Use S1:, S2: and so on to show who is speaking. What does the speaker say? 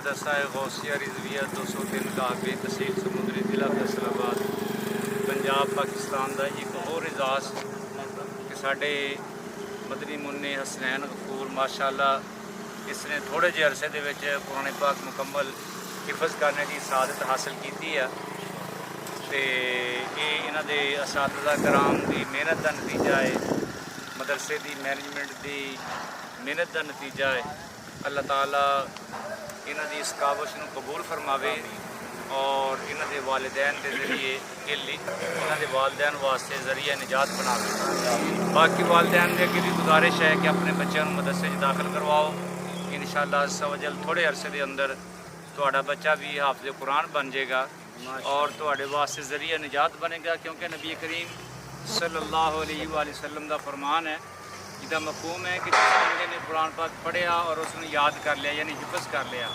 S1: मदरसा गौसिया रिजविया 203 काबे तहसील समुद्री जिला फैसलाबाद पंजाब पाकिस्तान का एक और एजाज़ कि साढ़े मदनी मुन्ने हसनैन गफूर माशाअल्लाह इसने थोड़े जे अरसे दे विच कुरान पाक मुकम्मल हिफज करने की सादत हासिल की है। तो ये इन्हां दे असातिज़ा कराम की मेहनत का नतीजा है, मदरसे की मैनेजमेंट की मेहनत का नतीजा है। अल्लाह ताला इन्हां दी इस काविश नूं कबूल फरमावे और इन्हां दे वालिदैन के जरिए इन्हां दे वालिदैन वास्ते जरिया निजात बनावे। बाकी वालिदैन के अगे भी गुजारिश है कि अपने बच्चों को मदरसे में दाखिल करवाओ। इंशाअल्लाह अज़्ज़ व जल थोड़े अरसे के अंदर तुहाडा बच्चा भी हाफिज़ कुरान बन जाएगा और तुहाडे वास्ते जरिया निजात बनेगा, क्योंकि नबी करीम सल्लल्लाहु अलैहि वसल्लम का फरमान है, जिसका मफ़हूम है कि जिस बंदे ने कुरान पाक पढ़िया और उसने याद कर लिया यानी हिफज कर लिया